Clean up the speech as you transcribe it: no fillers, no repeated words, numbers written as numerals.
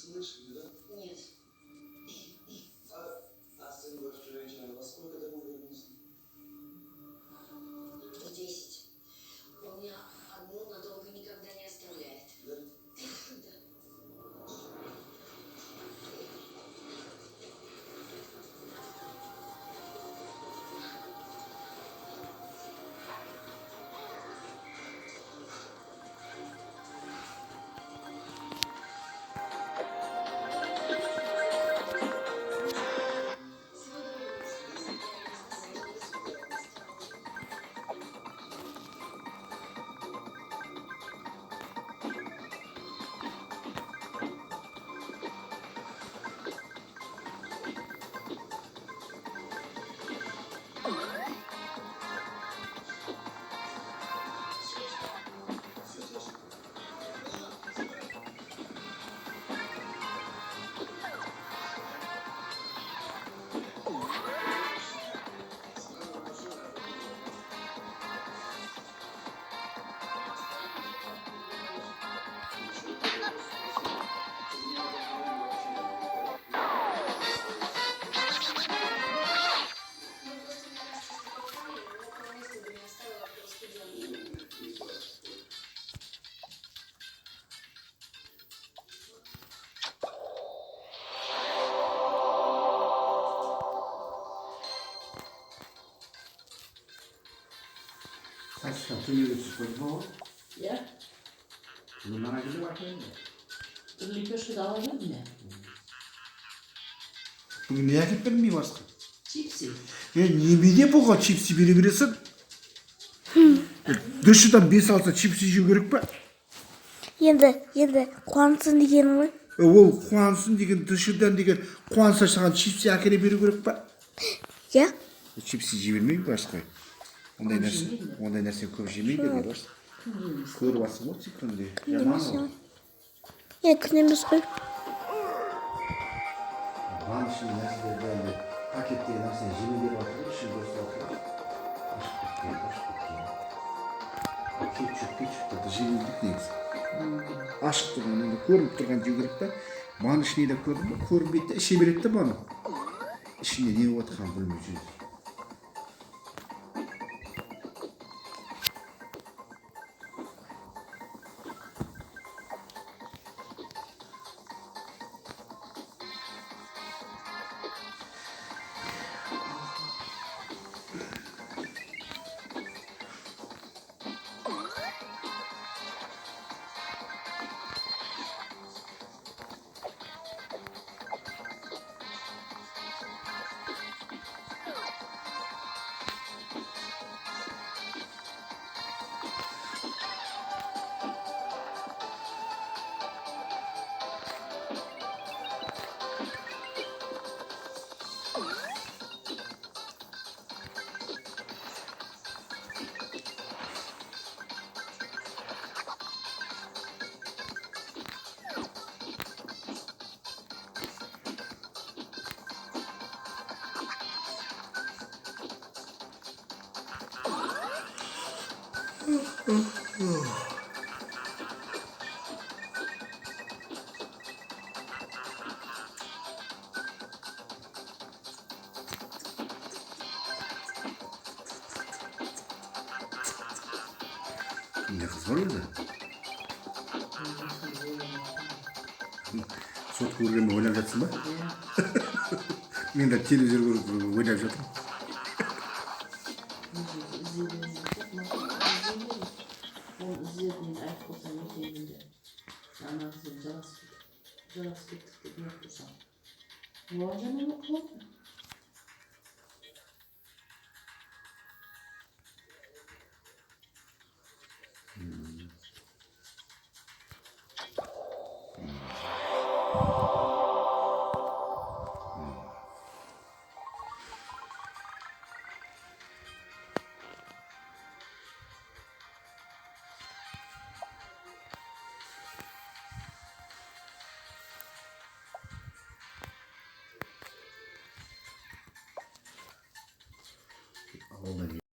слышали, да? Нет. А сын ваш женщина, во сколько домой вернулся? В 10. Он меня одну надолго никогда не оставляет. Да? Да. Все слышно. Мы просто не раз что попали, и около места, где меня оставила распределение. 사실상 등에도 짚고 뭐 Ya, 얼마나 길게 왔겠네. Lipioş'u da alabilir mi? Bugün niye hep benim mi varsın? Cipsi. Ya niye bu kadar çipsi biri birisin? Dışıdan bir salsa çipsi yiyor gerek mi? Енді қуансын дегені ғой. Ол қуансын деген дышыдан деген қуанса саған чипси әкеле беру керек па? Иә. Чипси жей бермейді басқа. Ондай нәрсе көп жемейді деді. Көріп алсың ғой күнде. Жаман ғой. Иә, күн емес қой. 반 ішінде нәрселерді енді пакеттегі нәрсені жемей беріп жатыр ғой, ішін дұрыс жатыр. Кетчуп жеңілдік негізі. Ашық тұрған енді көрініп тұрған жеу керек та. Баның ішіне де көрдің ба? Көрінбейді де іше береді де баның. Ішінде не болып жатқанын білмей жүреді. Ne kız var orada? Sot көргенмен ойлап жатсың ба? Мен де телевизор көріп ойлап жатырмын. Onu izlediğinde ayak olsam yeteğinde. Ana kızım jarası gittik de bir yaptırsam. Ne olacak onu kullanma. Ondan